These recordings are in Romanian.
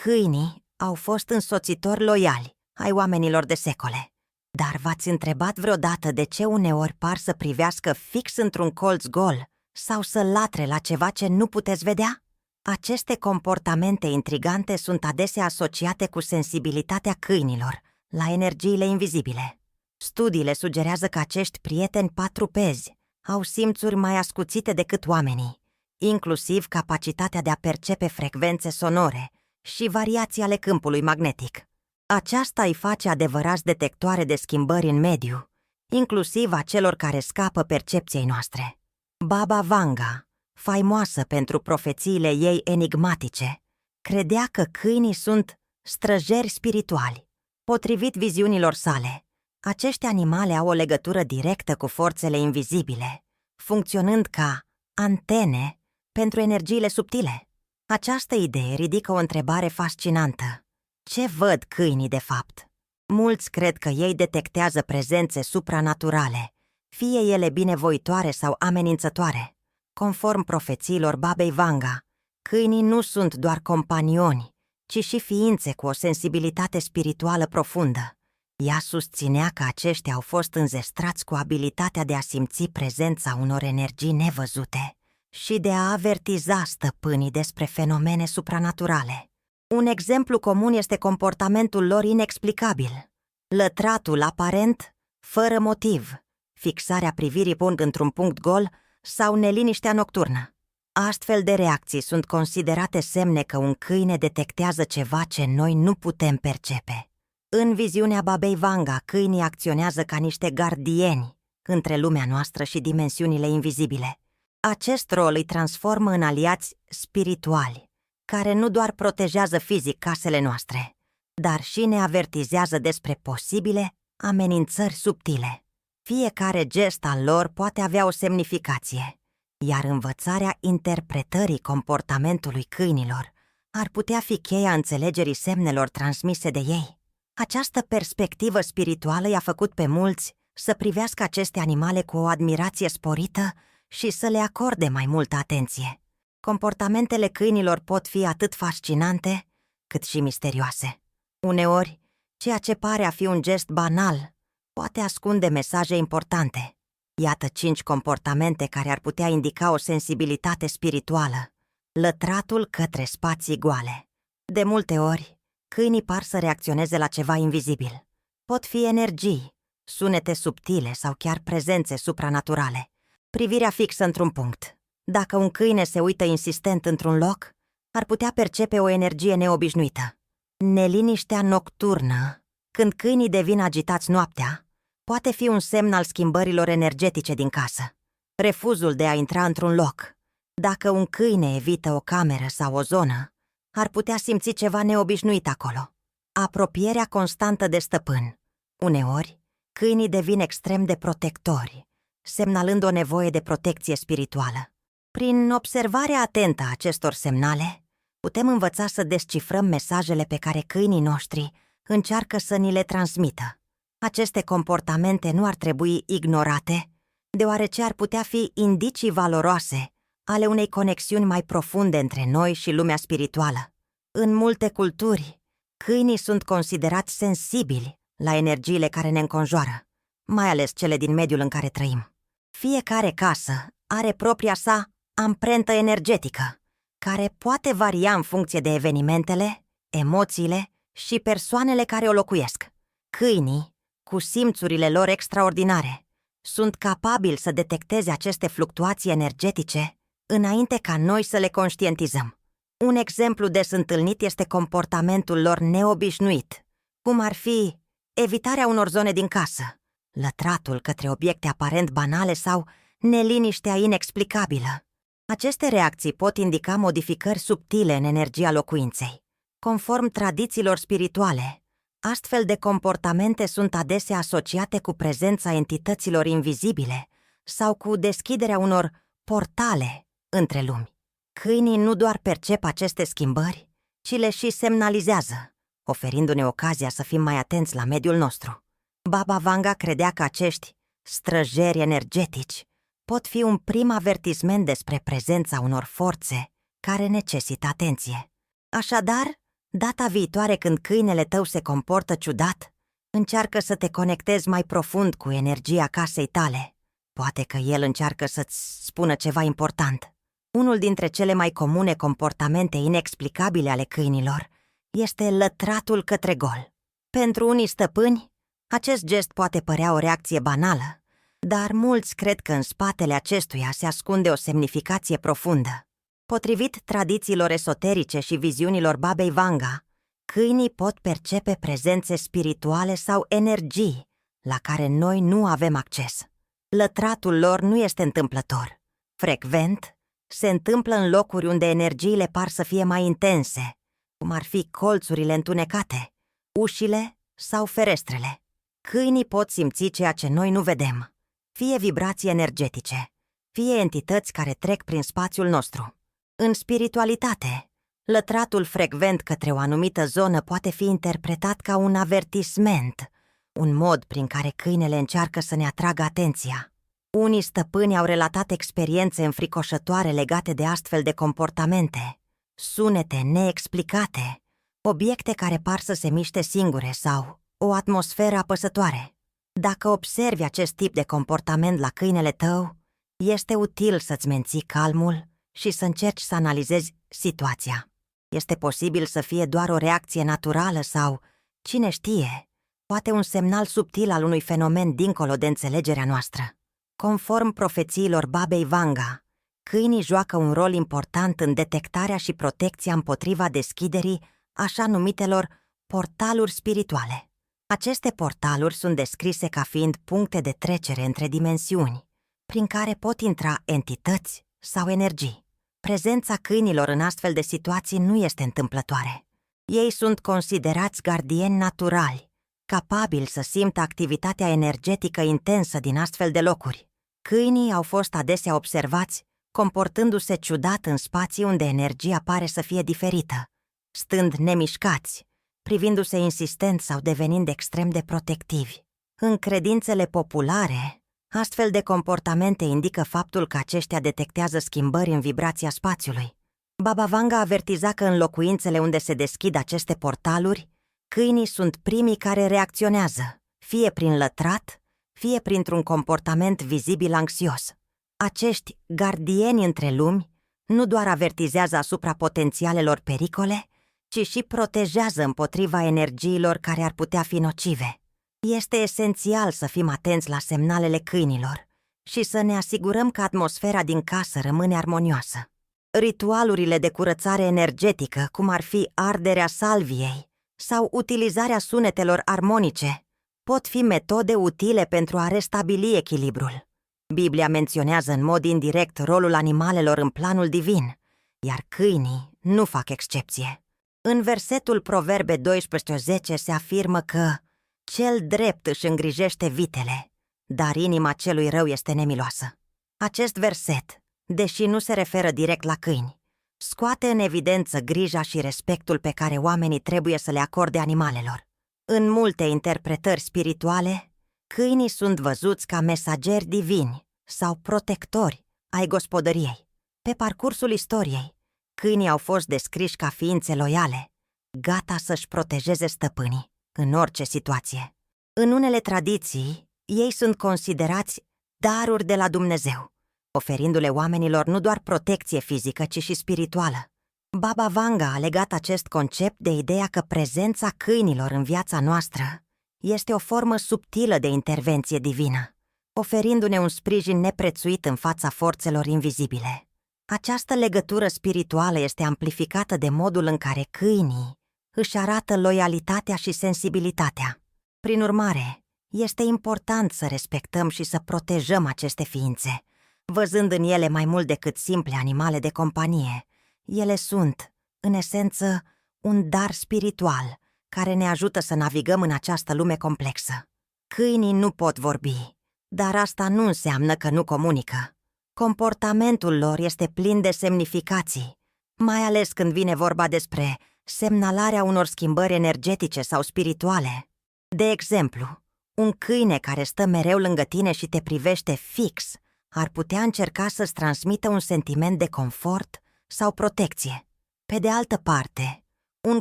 Câinii au fost însoțitori loiali ai oamenilor de secole. Dar v-ați întrebat vreodată de ce uneori par să privească fix într-un colț gol sau să latre la ceva ce nu puteți vedea? Aceste comportamente intrigante sunt adesea asociate cu sensibilitatea câinilor la energiile invizibile. Studiile sugerează că acești prieteni patrupezi au simțuri mai ascuțite decât oamenii, inclusiv capacitatea de a percepe frecvențe sonore și variații ale câmpului magnetic. Aceasta îi face adevărați detectoare de schimbări în mediu, inclusiv a celor care scapă percepției noastre. Baba Vanga, faimoasă pentru profețiile ei enigmatice, credea că câinii sunt străjeri spirituali. Potrivit viziunilor sale, acești animale au o legătură directă cu forțele invizibile, funcționând ca antene pentru energiile subtile. Această idee ridică o întrebare fascinantă. Ce văd câinii de fapt? Mulți cred că ei detectează prezențe supranaturale, fie ele binevoitoare sau amenințătoare. Conform profețiilor babei Vanga, câinii nu sunt doar companioni, ci și ființe cu o sensibilitate spirituală profundă. Ea susținea că aceștia au fost înzestrați cu abilitatea de a simți prezența unor energii nevăzute și de a avertiza stăpânii despre fenomene supranaturale. Un exemplu comun este comportamentul lor inexplicabil, lătratul aparent fără motiv, fixarea privirii punct într-un punct gol sau neliniștea nocturnă. Astfel de reacții sunt considerate semne că un câine detectează ceva ce noi nu putem percepe. În viziunea babei Vanga, câinii acționează ca niște gardieni între lumea noastră și dimensiunile invizibile. Acest rol îi transformă în aliați spirituali, care nu doar protejează fizic casele noastre, dar și ne avertizează despre posibile amenințări subtile. Fiecare gest al lor poate avea o semnificație, iar învățarea interpretării comportamentului câinilor ar putea fi cheia înțelegerii semnelor transmise de ei. Această perspectivă spirituală i-a făcut pe mulți să privească aceste animale cu o admirație sporită și să le acorde mai multă atenție. Comportamentele câinilor pot fi atât fascinante cât și misterioase. Uneori, ceea ce pare a fi un gest banal poate ascunde mesaje importante. Iată 5 comportamente care ar putea indica o sensibilitate spirituală. Lătratul către spații goale. De multe ori, câinii par să reacționeze la ceva invizibil. Pot fi energii, sunete subtile sau chiar prezențe supranaturale. Privirea fixă într-un punct. Dacă un câine se uită insistent într-un loc, ar putea percepe o energie neobișnuită. Neliniștea nocturnă, când câinii devin agitați noaptea, poate fi un semn al schimbărilor energetice din casă. Refuzul de a intra într-un loc. Dacă un câine evită o cameră sau o zonă, ar putea simți ceva neobișnuit acolo. Apropierea constantă de stăpân. Uneori, câinii devin extrem de protectori, semnalând o nevoie de protecție spirituală. Prin observarea atentă a acestor semnale, putem învăța să descifrăm mesajele pe care câinii noștri încearcă să ni le transmită. Aceste comportamente nu ar trebui ignorate, deoarece ar putea fi indicii valoroase ale unei conexiuni mai profunde între noi și lumea spirituală. În multe culturi, câinii sunt considerați sensibili la energiile care ne înconjoară, mai ales cele din mediul în care trăim. Fiecare casă are propria sa amprentă energetică, care poate varia în funcție de evenimentele, emoțiile și persoanele care o locuiesc. Câinii, cu simțurile lor extraordinare, sunt capabili să detecteze aceste fluctuații energetice înainte ca noi să le conștientizăm. Un exemplu des întâlnit este comportamentul lor neobișnuit, cum ar fi evitarea unor zone din casă, lătratul către obiecte aparent banale sau neliniștea inexplicabilă. Aceste reacții pot indica modificări subtile în energia locuinței. Conform tradițiilor spirituale, astfel de comportamente sunt adesea asociate cu prezența entităților invizibile sau cu deschiderea unor portale între lumi. Câinii nu doar percep aceste schimbări, ci le și semnalizează, oferindu-ne ocazia să fim mai atenți la mediul nostru. Baba Vanga credea că acești străjeri energetici pot fi un prim avertisment despre prezența unor forțe care necesită atenție. Așadar, Data viitoare când câinele tău se comportă ciudat, încearcă să te conectezi mai profund cu energia casei tale. Poate că el încearcă să-ți spună ceva important. Unul dintre cele mai comune comportamente inexplicabile ale câinilor este lătratul către gol. Pentru unii stăpâni, acest gest poate părea o reacție banală, dar mulți cred că în spatele acestuia se ascunde o semnificație profundă. Potrivit tradițiilor esoterice și viziunilor Babei Vanga, câinii pot percepe prezențe spirituale sau energii la care noi nu avem acces. Lătratul lor nu este întâmplător. Frecvent, se întâmplă în locuri unde energiile par să fie mai intense, cum ar fi colțurile întunecate, ușile sau ferestrele. Câinii pot simți ceea ce noi nu vedem, fie vibrații energetice, fie entități care trec prin spațiul nostru. În spiritualitate, lătratul frecvent către o anumită zonă poate fi interpretat ca un avertisment, un mod prin care câinele încearcă să ne atragă atenția. Unii stăpâni au relatat experiențe înfricoșătoare legate de astfel de comportamente, sunete neexplicate, obiecte care par să se miște singure sau o atmosferă apăsătoare. Dacă observi acest tip de comportament la câinele tău, este util să-ți menții calmul și să încerci să analizezi situația. Este posibil să fie doar o reacție naturală sau, cine știe, poate un semnal subtil al unui fenomen dincolo de înțelegerea noastră. Conform profețiilor Babei Vanga, câinii joacă un rol important în detectarea și protecția împotriva deschiderii așa numitelor portaluri spirituale. Aceste portaluri sunt descrise ca fiind puncte de trecere între dimensiuni, prin care pot intra entități sau energii. Prezența câinilor în astfel de situații nu este întâmplătoare. Ei sunt considerați gardieni naturali, capabili să simtă activitatea energetică intensă din astfel de locuri. Câinii au fost adesea observați comportându-se ciudat în spații unde energia pare să fie diferită, stând nemișcați, privindu-se insistent sau devenind extrem de protectivi. În credințele populare, astfel de comportamente indică faptul că aceștia detectează schimbări în vibrația spațiului. Baba Vanga avertiza că în locuințele unde se deschid aceste portaluri, câinii sunt primii care reacționează, fie prin lătrat, fie printr-un comportament vizibil anxios. Acești gardieni între lumi nu doar avertizează asupra potențialelor pericole, ci și protejează împotriva energiilor care ar putea fi nocive. Este esențial să fim atenți la semnalele câinilor și să ne asigurăm că atmosfera din casă rămâne armonioasă. Ritualurile de curățare energetică, cum ar fi arderea salviei sau utilizarea sunetelor armonice, pot fi metode utile pentru a restabili echilibrul. Biblia menționează în mod indirect rolul animalelor în planul divin, iar câinii nu fac excepție. În versetul Proverbe 12:10 se afirmă că cel drept își îngrijește vitele, dar inima celui rău este nemiloasă. Acest verset, deși nu se referă direct la câini, scoate în evidență grija și respectul pe care oamenii trebuie să le acorde animalelor. În multe interpretări spirituale, câinii sunt văzuți ca mesageri divini sau protectori ai gospodăriei. Pe parcursul istoriei, câinii au fost descriși ca ființe loiale, gata să-și protejeze stăpânii în orice situație. În unele tradiții, ei sunt considerați daruri de la Dumnezeu, oferindu-le oamenilor nu doar protecție fizică, ci și spirituală. Baba Vanga a legat acest concept de ideea că prezența câinilor în viața noastră este o formă subtilă de intervenție divină, oferindu-ne un sprijin neprețuit în fața forțelor invizibile. Această legătură spirituală este amplificată de modul în care câinii își arată loialitatea și sensibilitatea. Prin urmare, este important să respectăm și să protejăm aceste ființe, văzând în ele mai mult decât simple animale de companie. Ele sunt, în esență, un dar spiritual care ne ajută să navigăm în această lume complexă. Câinii nu pot vorbi, dar asta nu înseamnă că nu comunică. Comportamentul lor este plin de semnificații, mai ales când vine vorba despre semnalarea unor schimbări energetice sau spirituale. De exemplu, un câine care stă mereu lângă tine și te privește fix ar putea încerca să-ți transmită un sentiment de confort sau protecție. Pe de altă parte, Un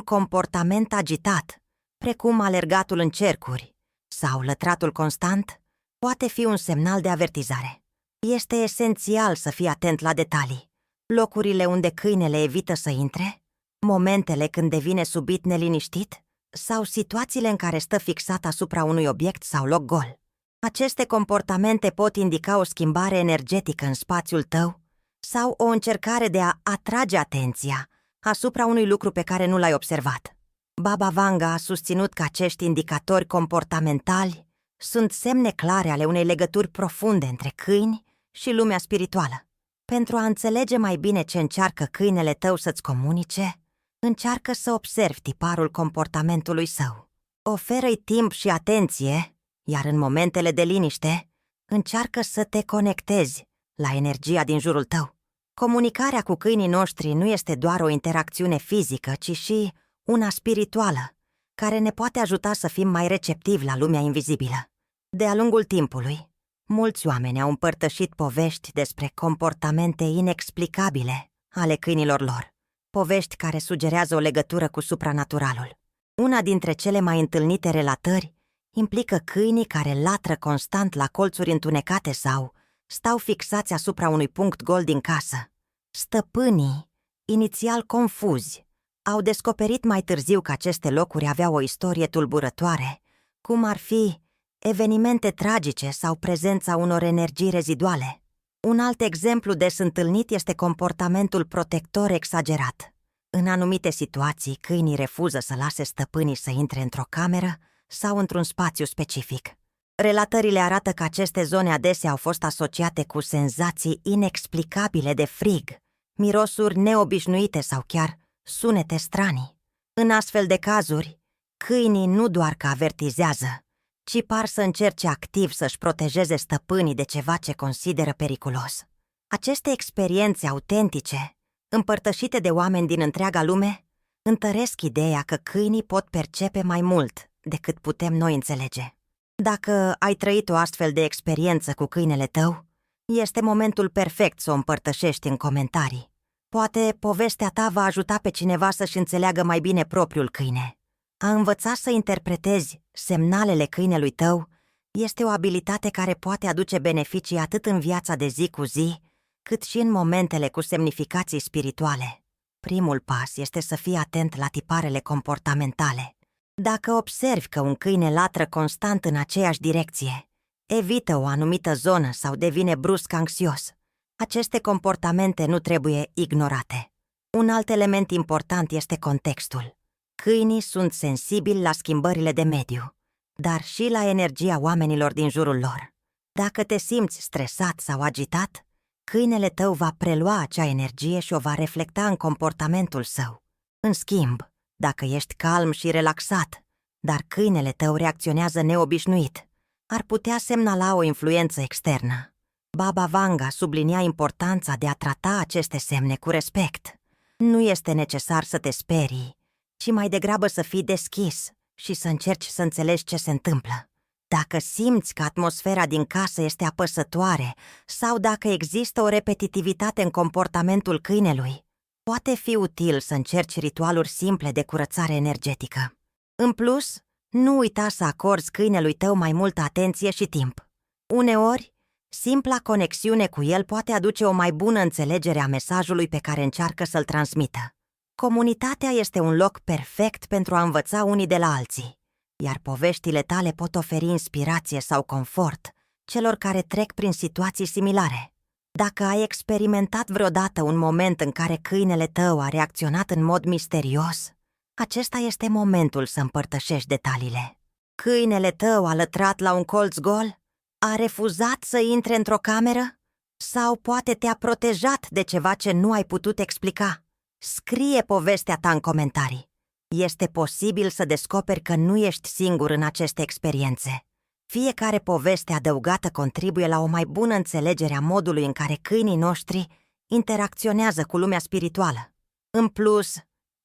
comportament agitat, precum alergatul în cercuri sau lătratul constant, poate fi un semnal de avertizare. Este esențial să fii atent la detalii. Locurile unde câinele evită să intre, momentele când devine subit neliniștit sau situațiile în care stă fixat asupra unui obiect sau loc gol. Aceste comportamente pot indica o schimbare energetică în spațiul tău sau o încercare de a atrage atenția asupra unui lucru pe care nu l-ai observat. Baba Vanga a susținut că acești indicatori comportamentali sunt semne clare ale unei legături profunde între câini și lumea spirituală. Pentru a înțelege mai bine ce încearcă câinele tău să-ți comunice, încearcă să observi tiparul comportamentului său. Oferă-i timp și atenție, iar în momentele de liniște, încearcă să te conectezi la energia din jurul tău. Comunicarea cu câinii noștri nu este doar o interacțiune fizică, ci și una spirituală, care ne poate ajuta să fim mai receptivi la lumea invizibilă. De-a lungul timpului, mulți oameni au împărtășit povești despre comportamente inexplicabile ale câinilor lor, povești care sugerează o legătură cu supranaturalul. Una dintre cele mai întâlnite relatări implică câinii care latră constant la colțuri întunecate sau stau fixați asupra unui punct gol din casă. Stăpânii, inițial confuzi, au descoperit mai târziu că aceste locuri aveau o istorie tulburătoare, cum ar fi evenimente tragice sau prezența unor energii reziduale. Un alt exemplu des întâlnit este comportamentul protector exagerat. În anumite situații, câinii refuză să lase stăpânii să intre într-o cameră sau într-un spațiu specific. Relatările arată că aceste zone adesea au fost asociate cu senzații inexplicabile de frig, mirosuri neobișnuite sau chiar sunete stranii. În astfel de cazuri, câinii nu doar că avertizează, ci par să încerce activ să-și protejeze stăpânii de ceva ce consideră periculos. Aceste experiențe autentice, împărtășite de oameni din întreaga lume, întăresc ideea că câinii pot percepe mai mult decât putem noi înțelege. Dacă ai trăit o astfel de experiență cu câinele tău, este momentul perfect să o împărtășești în comentarii. Poate povestea ta va ajuta pe cineva să-și înțeleagă mai bine propriul câine. A învăța să interpretezi semnalele câinelui tău este o abilitate care poate aduce beneficii atât în viața de zi cu zi, cât și în momentele cu semnificații spirituale. Primul pas este să fii atent la tiparele comportamentale. Dacă observi că un câine latră constant în aceeași direcție, evită o anumită zonă sau devine brusc anxios, aceste comportamente nu trebuie ignorate. Un alt element important este contextul. Câinii sunt sensibili la schimbările de mediu, dar și la energia oamenilor din jurul lor. Dacă te simți stresat sau agitat, câinele tău va prelua acea energie și o va reflecta în comportamentul său. În schimb, dacă ești calm și relaxat, dar câinele tău reacționează neobișnuit, ar putea semnala o influență externă. Baba Vanga sublinia importanța de a trata aceste semne cu respect. Nu este necesar să te sperii, ci mai degrabă să fii deschis și să încerci să înțelegi ce se întâmplă. Dacă simți că atmosfera din casă este apăsătoare sau dacă există o repetitivitate în comportamentul câinelui, poate fi util să încerci ritualuri simple de curățare energetică. În plus, nu uita să acorzi câinelui tău mai multă atenție și timp. Uneori, simpla conexiune cu el poate aduce o mai bună înțelegere a mesajului pe care încearcă să-l transmită. Comunitatea este un loc perfect pentru a învăța unii de la alții, iar poveștile tale pot oferi inspirație sau confort celor care trec prin situații similare. Dacă ai experimentat vreodată un moment în care câinele tău a reacționat în mod misterios, acesta este momentul să împărtășești detaliile. Câinele tău a lătrat la un colț gol? A refuzat să intre într-o cameră? Sau poate te-a protejat de ceva ce nu ai putut explica? Scrie povestea ta în comentarii. Este posibil să descoperi că nu ești singur în aceste experiențe. Fiecare poveste adăugată contribuie la o mai bună înțelegere a modului în care câinii noștri interacționează cu lumea spirituală. În plus,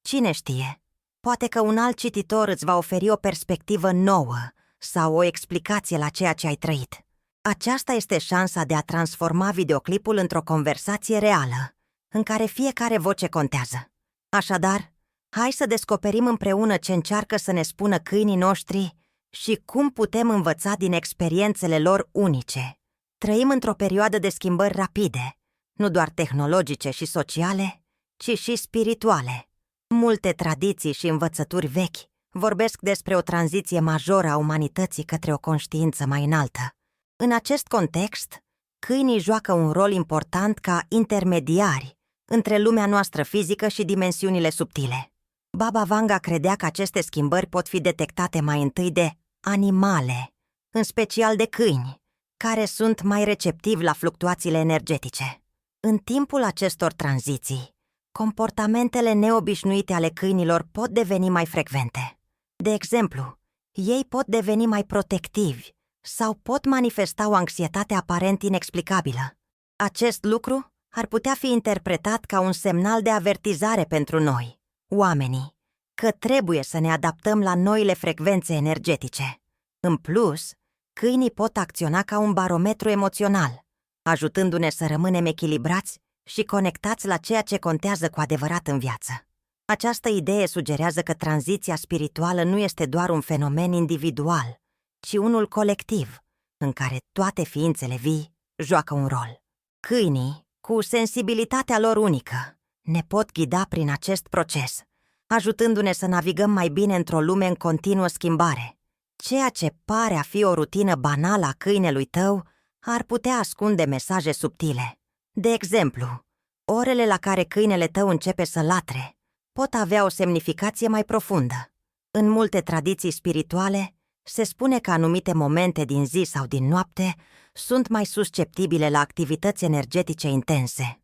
cine știe, poate că un alt cititor îți va oferi o perspectivă nouă sau o explicație la ceea ce ai trăit. Aceasta este șansa de a transforma videoclipul într-o conversație reală, în care fiecare voce contează. Așadar, Hai să descoperim împreună ce încearcă să ne spună câinii noștri și cum putem învăța din experiențele lor unice. Trăim într-o perioadă de schimbări rapide, nu doar tehnologice și sociale, ci și spirituale. Multe tradiții și învățături vechi vorbesc despre o tranziție majoră a umanității către o conștiință mai înaltă. În acest context, câinii joacă un rol important ca intermediari între lumea noastră fizică și dimensiunile subtile. Baba Vanga credea că aceste schimbări pot fi detectate mai întâi de animale, în special de câini, care sunt mai receptivi la fluctuațiile energetice. În timpul acestor tranziții, comportamentele neobișnuite ale câinilor pot deveni mai frecvente. De exemplu, ei pot deveni mai protectivi sau pot manifesta o anxietate aparent inexplicabilă. Acest lucru ar putea fi interpretat ca un semnal de avertizare pentru noi, oamenii, că trebuie să ne adaptăm la noile frecvențe energetice. În plus, câinii pot acționa ca un barometru emoțional, ajutându-ne să rămânem echilibrați și conectați la ceea ce contează cu adevărat în viață. Această idee sugerează că tranziția spirituală nu este doar un fenomen individual, ci unul colectiv, în care toate ființele vii joacă un rol. Câinii, cu sensibilitatea lor unică, ne pot ghida prin acest proces, ajutându-ne să navigăm mai bine într-o lume în continuă schimbare. Ceea ce pare a fi o rutină banală a câinelui tău ar putea ascunde mesaje subtile. De exemplu, orele la care câinele tău începe să latre pot avea o semnificație mai profundă. În multe tradiții spirituale, se spune că anumite momente din zi sau din noapte sunt mai susceptibile la activități energetice intense.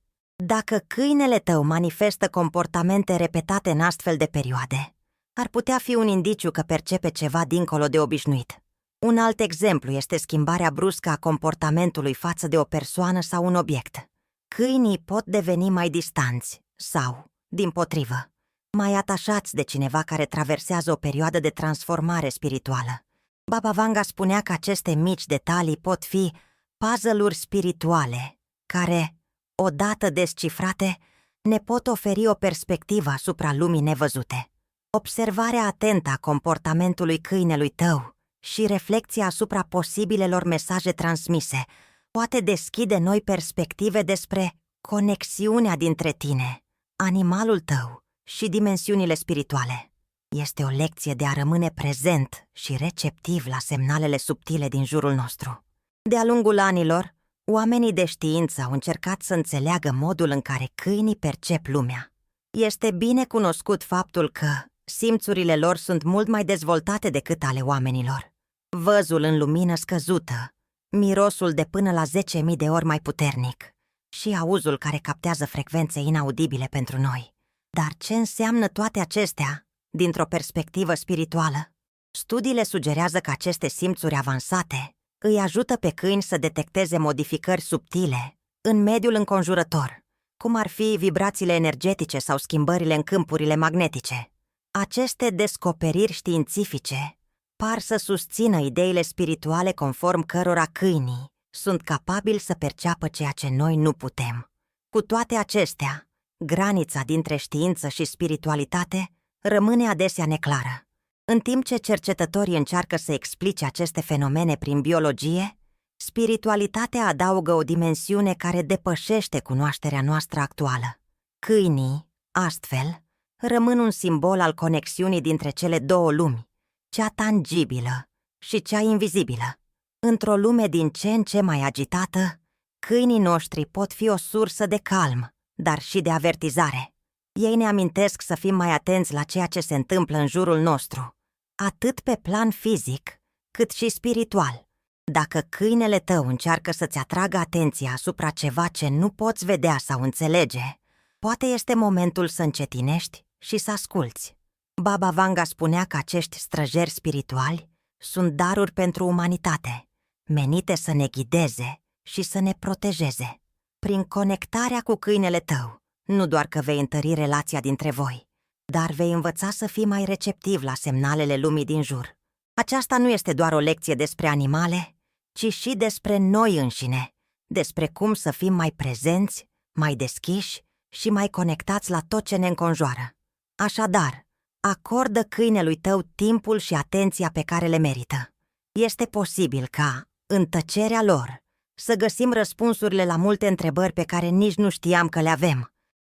Dacă câinele tău manifestă comportamente repetate în astfel de perioade, ar putea fi un indiciu că percepe ceva dincolo de obișnuit. Un alt exemplu este schimbarea bruscă a comportamentului față de o persoană sau un obiect. Câinii pot deveni mai distanți sau, dimpotrivă, mai atașați de cineva care traversează o perioadă de transformare spirituală. Baba Vanga spunea că aceste mici detalii pot fi puzzle-uri spirituale, care, odată descifrate, ne pot oferi o perspectivă asupra lumii nevăzute. Observarea atentă a comportamentului câinelui tău și reflecția asupra posibilelor mesaje transmise poate deschide noi perspective despre conexiunea dintre tine, animalul tău și dimensiunile spirituale. Este o lecție de a rămâne prezent și receptiv la semnalele subtile din jurul nostru. De-a lungul anilor, oamenii de știință au încercat să înțeleagă modul în care câinii percep lumea. Este bine cunoscut faptul că simțurile lor sunt mult mai dezvoltate decât ale oamenilor. Văzul în lumină scăzută, mirosul de până la 10.000 de ori mai puternic și auzul care captează frecvențe inaudibile pentru noi. Dar ce înseamnă toate acestea dintr-o perspectivă spirituală? Studiile sugerează că aceste simțuri avansate îi ajută pe câini să detecteze modificări subtile în mediul înconjurător, cum ar fi vibrațiile energetice sau schimbările în câmpurile magnetice. Aceste descoperiri științifice par să susțină ideile spirituale conform cărora câinii sunt capabili să perceapă ceea ce noi nu putem. Cu toate acestea, granița dintre știință și spiritualitate rămâne adesea neclară. În timp ce cercetătorii încearcă să explice aceste fenomene prin biologie, spiritualitatea adaugă o dimensiune care depășește cunoașterea noastră actuală. Câinii, astfel, rămân un simbol al conexiunii dintre cele două lumi, cea tangibilă și cea invizibilă. Într-o lume din ce în ce mai agitată, câinii noștri pot fi o sursă de calm, dar și de avertizare. Ei ne amintesc să fim mai atenți la ceea ce se întâmplă în jurul nostru, atât pe plan fizic, cât și spiritual. Dacă câinele tău încearcă să-ți atragă atenția asupra ceva ce nu poți vedea sau înțelege, poate este momentul să încetinești și să asculți. Baba Vanga spunea că acești străjeri spirituali sunt daruri pentru umanitate, menite să ne ghideze și să ne protejeze. Prin conectarea cu câinele tău, nu doar că vei întări relația dintre voi, dar vei învăța să fii mai receptiv la semnalele lumii din jur. Aceasta nu este doar o lecție despre animale, ci și despre noi înșine, despre cum să fim mai prezenți, mai deschiși și mai conectați la tot ce ne înconjoară. Așadar, acordă câinelui tău timpul și atenția pe care le merită. Este posibil ca, în tăcerea lor, să găsim răspunsurile la multe întrebări pe care nici nu știam că le avem.